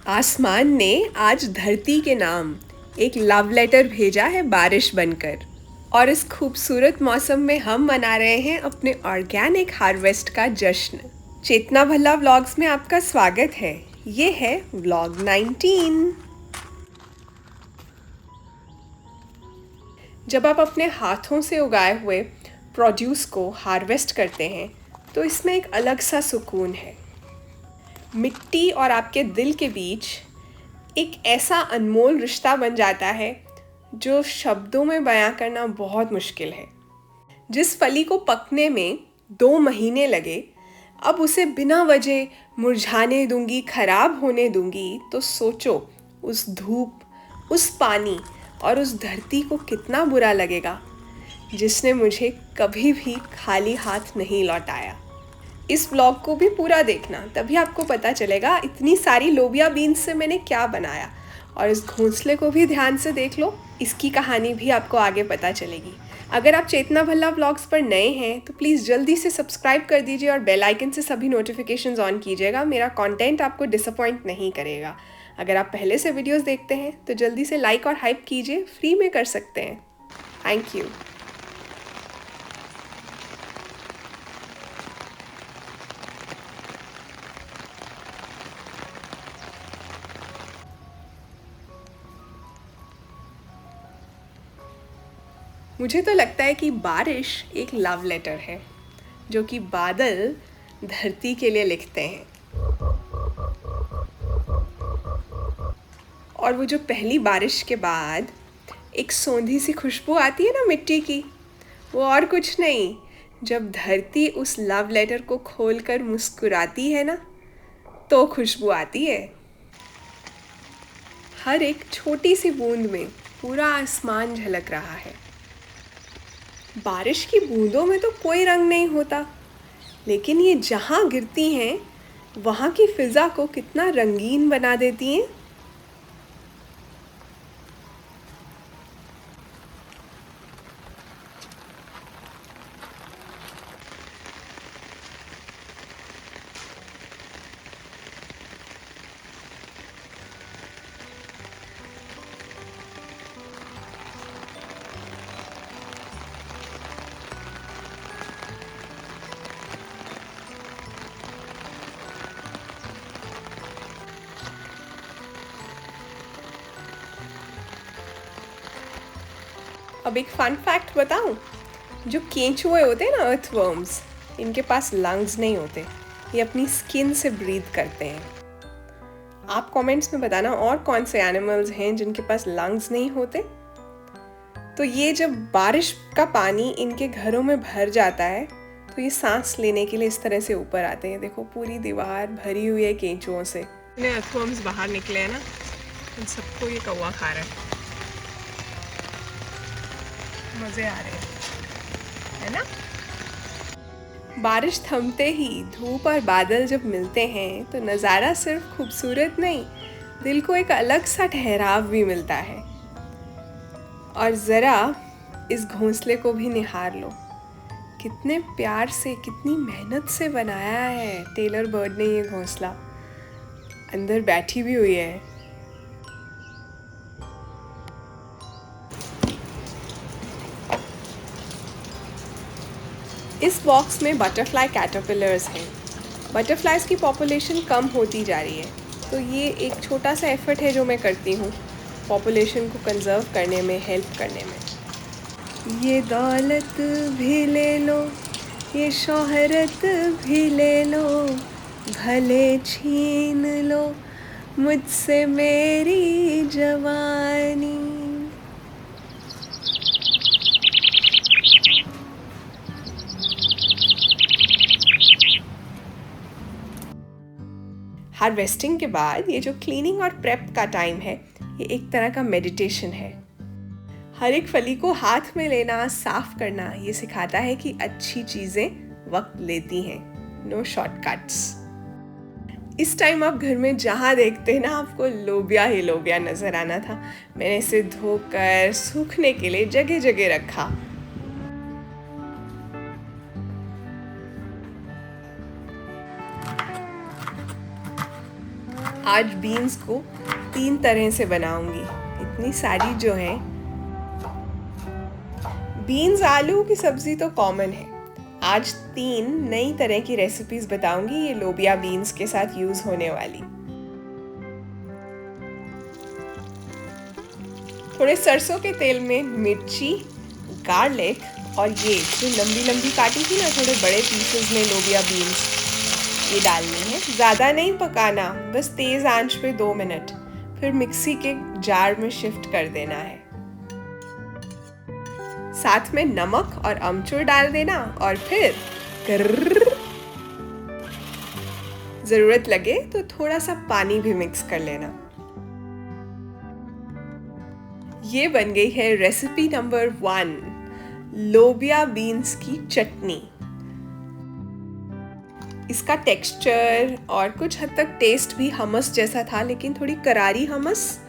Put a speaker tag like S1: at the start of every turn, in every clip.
S1: आसमान ने आज धरती के नाम एक लव लेटर भेजा है बारिश बनकर। और इस खूबसूरत मौसम में हम मना रहे हैं अपने ऑर्गेनिक हार्वेस्ट का जश्न। चेतना भल्ला व्लॉग्स में आपका स्वागत है। ये है व्लॉग 19। जब आप अपने हाथों से उगाए हुए प्रोड्यूस को हार्वेस्ट करते हैं तो इसमें एक अलग सा सुकून है। मिट्टी और आपके दिल के बीच एक ऐसा अनमोल रिश्ता बन जाता है जो शब्दों में बयां करना बहुत मुश्किल है। जिस फली को पकने में 2 महीने लगे, अब उसे बिना वजह मुरझाने दूंगी, खराब होने दूंगी, तो सोचो उस धूप, उस पानी और उस धरती को कितना बुरा लगेगा जिसने मुझे कभी भी खाली हाथ नहीं लौटाया। इस व्लॉग को भी पूरा देखना, तभी आपको पता चलेगा इतनी सारी लोबिया बीन्स से मैंने क्या बनाया। और इस घोंसले को भी ध्यान से देख लो, इसकी कहानी भी आपको आगे पता चलेगी। अगर आप चेतना भल्ला व्लॉग्स पर नए हैं तो प्लीज़ जल्दी से सब्सक्राइब कर दीजिए और बेल आइकन से सभी नोटिफिकेशंस ऑन कीजिएगा। मेरा कंटेंट आपको डिसअपॉइंट नहीं करेगा। अगर आप पहले से वीडियोस देखते हैं तो जल्दी से लाइक और हाइप कीजिए, फ्री में कर सकते हैं। Thank you. मुझे तो लगता है कि बारिश एक लव लेटर है जो कि बादल धरती के लिए लिखते हैं। और वो जो पहली बारिश के बाद एक सौंधी सी खुशबू आती है ना मिट्टी की, वो और कुछ नहीं, जब धरती उस लव लेटर को खोलकर मुस्कुराती है ना, तो खुशबू आती है। हर एक छोटी सी बूंद में पूरा आसमान झलक रहा है। बारिश की बूंदों में तो कोई रंग नहीं होता, लेकिन ये जहाँ गिरती हैं वहाँ की फिज़ा को कितना रंगीन बना देती हैं। अब एक फन फैक्ट बताऊं, जो केंचुए होते हैं ना, अर्थवर्म्स, इनके पास लंग्स नहीं होते, ये अपनी स्किन से ब्रीथ करते हैं। आप कमेंट्स में बताना और कौन से एनिमल्स हैं जिनके पास लंग्स नहीं होते। तो ये जब बारिश का पानी इनके घरों में भर जाता है तो ये सांस लेने के लिए इस तरह से ऊपर आते हैं। देखो पूरी दीवार भरी हुई है केंचुओं से। इतने अर्थवर्म्स बाहर निकले हैं ना, इन सबको ये कौवा खा रहा है। मज़े आ रहे हैं, है ना। बारिश थमते ही धूप और बादल जब मिलते हैं तो नज़ारा सिर्फ खूबसूरत नहीं, दिल को एक अलग सा ठहराव भी मिलता है। और ज़रा इस घोंसले को भी निहार लो, कितने प्यार से, कितनी मेहनत से बनाया है टेलर बर्ड ने ये घोंसला। अंदर बैठी भी हुई है। इस बॉक्स में बटरफ्लाई कैटरपिलर्स हैं। बटरफ्लाइज की पॉपुलेशन कम होती जा रही है, तो ये एक छोटा सा एफर्ट है जो मैं करती हूँ पॉपुलेशन को कंजर्व करने में, हेल्प करने में। ये दौलत भी ले लो, ये शोहरत भी ले लो, भले छीन लो मुझसे मेरी जवानी। हार्वेस्टिंग के बाद ये जो क्लीनिंग और प्रेप का टाइम है, ये एक तरह का मेडिटेशन है। हर एक फली को हाथ में लेना, साफ करना, ये सिखाता है कि अच्छी चीज़ें वक्त लेती हैं, नो शॉर्टकट्स। इस टाइम आप घर में जहाँ देखते हैं ना, आपको लोबिया ही लोबिया नज़र आना था। मैंने इसे धोकर सूखने के लिए जगह जगह रखा। आज बीन्स को 3 तरह से बनाऊंगी। इतनी सारी जो हैं। बीन्स आलू की सब्जी तो कॉमन है। आज 3 नई तरह की रेसिपीज बताऊंगी ये लोबिया बीन्स के साथ यूज होने वाली। थोड़े सरसों के तेल में मिर्ची, गार्लिक और ये जो लंबी लंबी काटी थी ना थोड़े बड़े पीसेस में लोबिया बीन्स, ये डालनी है। ज़्यादा नहीं पकाना, बस तेज़ आंच पे 2 मिनट, फिर मिक्सी के जार में शिफ्ट कर देना है। साथ में नमक और अमचूर डाल देना और फिर ज़रूरत लगे तो थोड़ा सा पानी भी मिक्स कर लेना। ये बन गई है रेसिपी नंबर 1, लोबिया बीन्स की चटनी। इसका टेक्सचर और कुछ हद तक टेस्ट भी हमस जैसा था, लेकिन थोड़ी करारी हमस,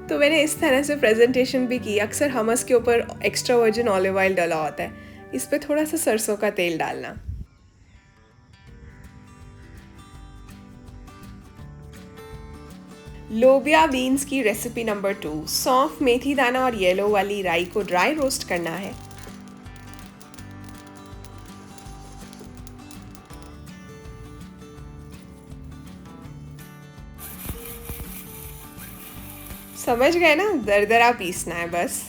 S1: तो मैंने इस तरह से प्रेजेंटेशन भी की। अक्सर हमस के ऊपर एक्स्ट्रा वर्जिन ऑलिव ऑयल डाला होता है, इस पे थोड़ा सा सरसों का तेल डालना। लोबिया बीन्स की रेसिपी नंबर 2, सौंफ, मेथी दाना और येलो वाली राई को ड्राई रोस्ट करना है। समझ गए ना, दरदरा पीसना है बस।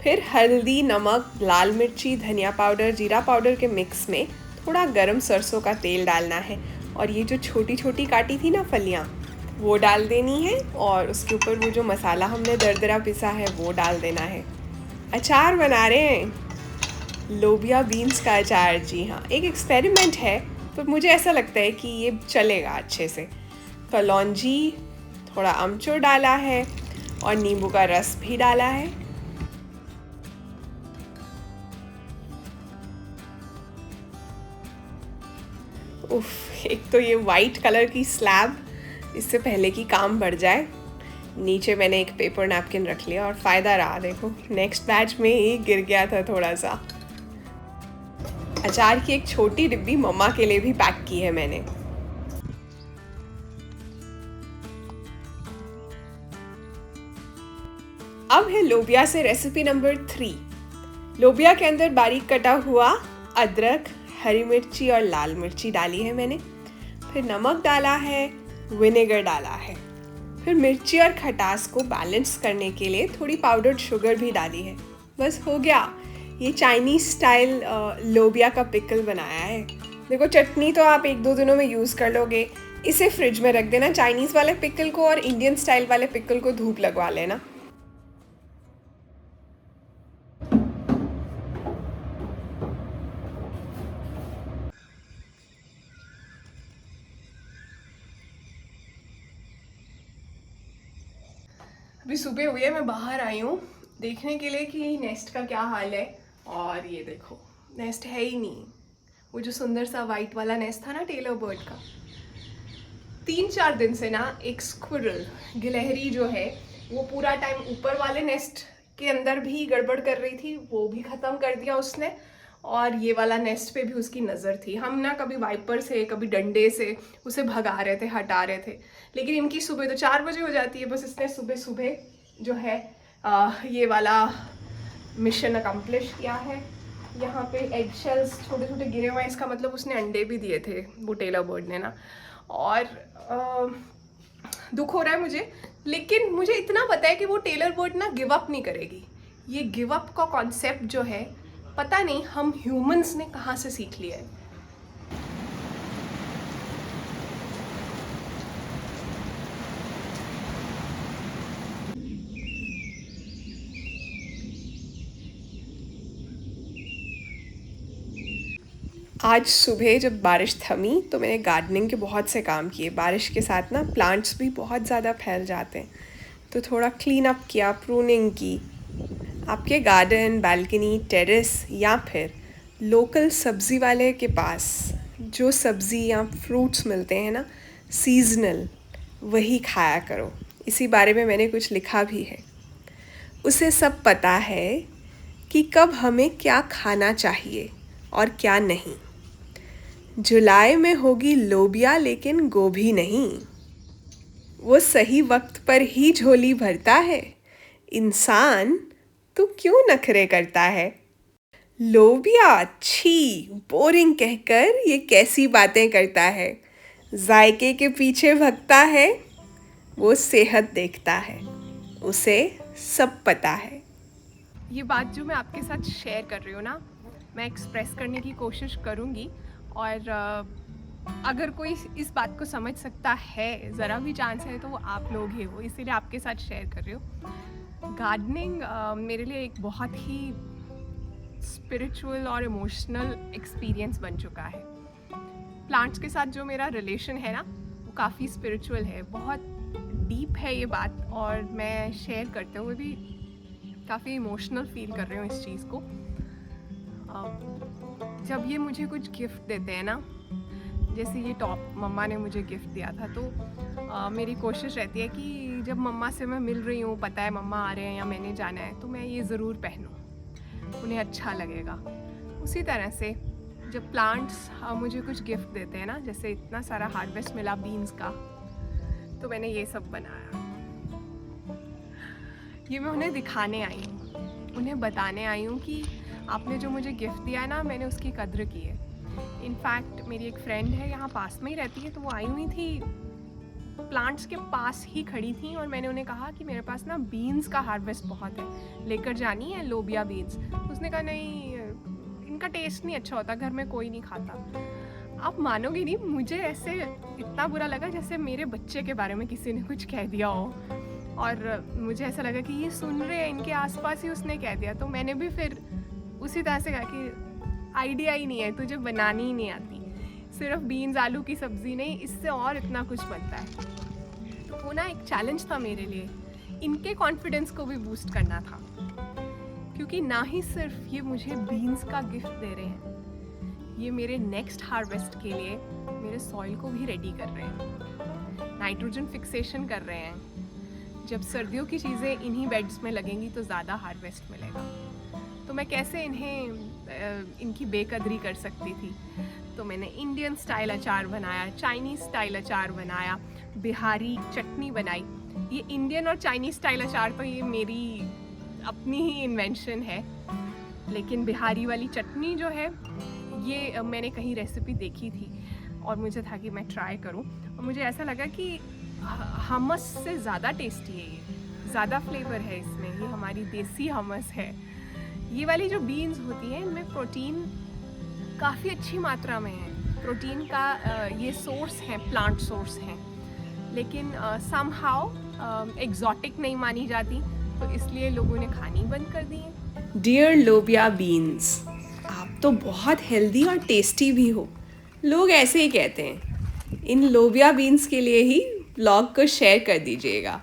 S1: फिर हल्दी, नमक, लाल मिर्ची, धनिया पाउडर, जीरा पाउडर के मिक्स में थोड़ा गरम सरसों का तेल डालना है और ये जो छोटी छोटी काटी थी ना फलियाँ, वो डाल देनी है और उसके ऊपर वो जो मसाला हमने दरदरा पिसा है वो डाल देना है। अचार बना रहे हैं, लोबिया बीन्स का अचार। जी हाँ, एक एक्सपेरिमेंट है, तो मुझे ऐसा लगता है कि ये चलेगा अच्छे से। कलौंजी, थोड़ा अमचूर डाला है और नींबू का रस भी डाला है। उफ, एक तो ये वाइट कलर की स्लैब, इससे पहले कि काम बढ़ जाए, नीचे मैंने एक पेपर नैपकिन रख लिया और फ़ायदा रहा। देखो, नेक्स्ट बैच में ही गिर गया था थोड़ा सा। अचार की एक छोटी डिब्बी मम्मा के लिए भी पैक की है मैंने। अब है लोबिया से रेसिपी नंबर 3। लोबिया के अंदर बारीक कटा हुआ अदरक, हरी मिर्ची और लाल मिर्ची डाली है मैंने। फिर नमक डाला है, विनेगर डाला है। फिर मिर्ची और खटास को बैलेंस करने के लिए थोड़ी पाउडर्ड शुगर भी डाली है। बस हो गया, ये चाइनीज स्टाइल लोबिया का पिकल बनाया है। देखो, चटनी तो आप 1-2 दिनों में यूज़ कर लोगे, इसे फ्रिज में रख देना। चाइनीज़ वाले पिकल को और इंडियन स्टाइल वाले पिकल को धूप लगवा लेना। अभी सुबह हुई है, मैं बाहर आई हूँ देखने के लिए कि नेस्ट का क्या हाल है। और ये देखो, नेस्ट है ही नहीं। वो जो सुंदर सा वाइट वाला नेस्ट था ना टेलर बर्ड का, 3-4 दिन से ना एक स्क्विरल, गिलहरी जो है, वो पूरा टाइम ऊपर वाले नेस्ट के अंदर भी गड़बड़ कर रही थी, वो भी ख़त्म कर दिया उसने। और ये वाला नेस्ट पे भी उसकी नज़र थी। हम ना कभी वाइपर से, कभी डंडे से उसे भगा रहे थे, हटा रहे थे, लेकिन इनकी सुबह तो 4 बजे हो जाती है। बस इसने सुबह सुबह जो है ये वाला मिशन अकम्प्लिश किया है। यहाँ पे एग शेल्स छोटे छोटे गिरे हुए हैं, इसका मतलब उसने अंडे भी दिए थे वो टेलर बर्ड ने ना। और दुख हो रहा है मुझे, लेकिन मुझे इतना पता है कि वो टेलर बर्ड ना गिव अप नहीं करेगी। ये गिव अप का कॉन्सेप्ट जो है, पता नहीं हम ह्यूमंस ने कहाँ से सीख लिया है। आज सुबह जब बारिश थमी तो मैंने गार्डनिंग के बहुत से काम किए। बारिश के साथ ना प्लांट्स भी बहुत ज़्यादा फैल जाते हैं, तो थोड़ा क्लीन अप किया, प्रूनिंग की। आपके गार्डन, बालकनी, टेरेस या फिर लोकल सब्ज़ी वाले के पास जो सब्ज़ी या फ्रूट्स मिलते हैं ना सीजनल, वही खाया करो। इसी बारे में मैंने कुछ लिखा भी है। उसे सब पता है कि कब हमें क्या खाना चाहिए और क्या नहीं। जुलाई में होगी लोबिया लेकिन गोभी नहीं। वो सही वक्त पर ही झोली भरता है। इंसान तू क्यों नखरे करता है? लोबिया छी बोरिंग कहकर ये कैसी बातें करता है। जायके के पीछे भगता है, वो सेहत देखता है, उसे सब पता है। ये बात जो मैं आपके साथ शेयर कर रही हूँ ना, मैं एक्सप्रेस करने की कोशिश करूँगी और अगर कोई इस बात को समझ सकता है, ज़रा भी चांस है, तो वो आप लोग ही हो, इसीलिए आपके साथ शेयर कर रही हूँ। गार्डनिंग मेरे लिए एक बहुत ही स्पिरिचुअल और इमोशनल एक्सपीरियंस बन चुका है। प्लांट्स के साथ जो मेरा रिलेशन है ना, वो काफ़ी स्पिरिचुअल है, बहुत डीप है ये बात, और मैं शेयर करते हुए भी काफ़ी इमोशनल फील कर रही हूँ इस चीज़ को। जब ये मुझे कुछ गिफ्ट देते हैं ना, जैसे ये टॉप मम्मा ने मुझे गिफ्ट दिया था, तो मेरी कोशिश रहती है कि जब मम्मा से मैं मिल रही हूँ, पता है मम्मा आ रहे हैं या मैंने जाना है, तो मैं ये ज़रूर पहनूँ, उन्हें अच्छा लगेगा। उसी तरह से जब प्लांट्स मुझे कुछ गिफ्ट देते हैं ना, जैसे इतना सारा हार्वेस्ट मिला बीन्स का, तो मैंने ये सब बनाया। ये मैं उन्हें दिखाने आई हूँ, उन्हें बताने आई हूँ कि आपने जो मुझे गिफ्ट दिया है ना, मैंने उसकी कद्र की है। इनफैक्ट मेरी एक फ्रेंड है, यहाँ पास में ही रहती है, तो वो आई हुई थी, प्लांट्स के पास ही खड़ी थी, और मैंने उन्हें कहा कि मेरे पास ना बीन्स का हार्वेस्ट बहुत है, लेकर जानी है लोबिया बीन्स। उसने कहा नहीं, इनका टेस्ट नहीं अच्छा होता, घर में कोई नहीं खाता। आप मानोगे नहीं, मुझे ऐसे इतना बुरा लगा जैसे मेरे बच्चे के बारे में किसी ने कुछ कह दिया हो, और मुझे ऐसा लगा कि ये सुन रहे हैं, इनके आसपास ही उसने कह दिया। तो मैंने भी फिर उसी तरह से कहा कि आइडिया ही नहीं है, तुझे बनानी ही नहीं आती, सिर्फ बीन्स आलू की सब्ज़ी नहीं, इससे और इतना कुछ बनता है। तो वो ना एक चैलेंज था मेरे लिए, इनके कॉन्फिडेंस को भी बूस्ट करना था, क्योंकि ना ही सिर्फ ये मुझे बीन्स का गिफ्ट दे रहे हैं, ये मेरे नेक्स्ट हार्वेस्ट के लिए मेरे सॉइल को भी रेडी कर रहे हैं, नाइट्रोजन फिक्सेशन कर रहे हैं। जब सर्दियों की चीज़ें इन्हीं बेड्स में लगेंगी तो ज़्यादा हार्वेस्ट मिलेगा। तो मैं कैसे इनकी बेकदरी कर सकती थी? तो मैंने इंडियन स्टाइल अचार बनाया, चाइनीज़ स्टाइल अचार बनाया, बिहारी चटनी बनाई। ये इंडियन और चाइनीज़ स्टाइल अचार तो ये मेरी अपनी ही इन्वेंशन है, लेकिन बिहारी वाली चटनी जो है, ये मैंने कहीं रेसिपी देखी थी और मुझे था कि मैं ट्राई करूं, और मुझे ऐसा लगा कि हमस से ज़्यादा टेस्टी है, ये ज़्यादा फ्लेवर है इसमें, ये हमारी देसी हमस है। ये वाली जो बीन्स होती हैं, इनमें प्रोटीन काफ़ी अच्छी मात्रा में है। प्रोटीन का ये सोर्स है, प्लांट सोर्स हैं, लेकिन समहाउ एग्जॉटिक नहीं मानी जाती, तो इसलिए लोगों ने खानी बंद कर दी है। डियर लोबिया बीन्स, आप तो बहुत हेल्दी और टेस्टी भी हो, लोग ऐसे ही कहते हैं। इन लोबिया बीन्स के लिए ही ब्लॉग को शेयर कर दीजिएगा।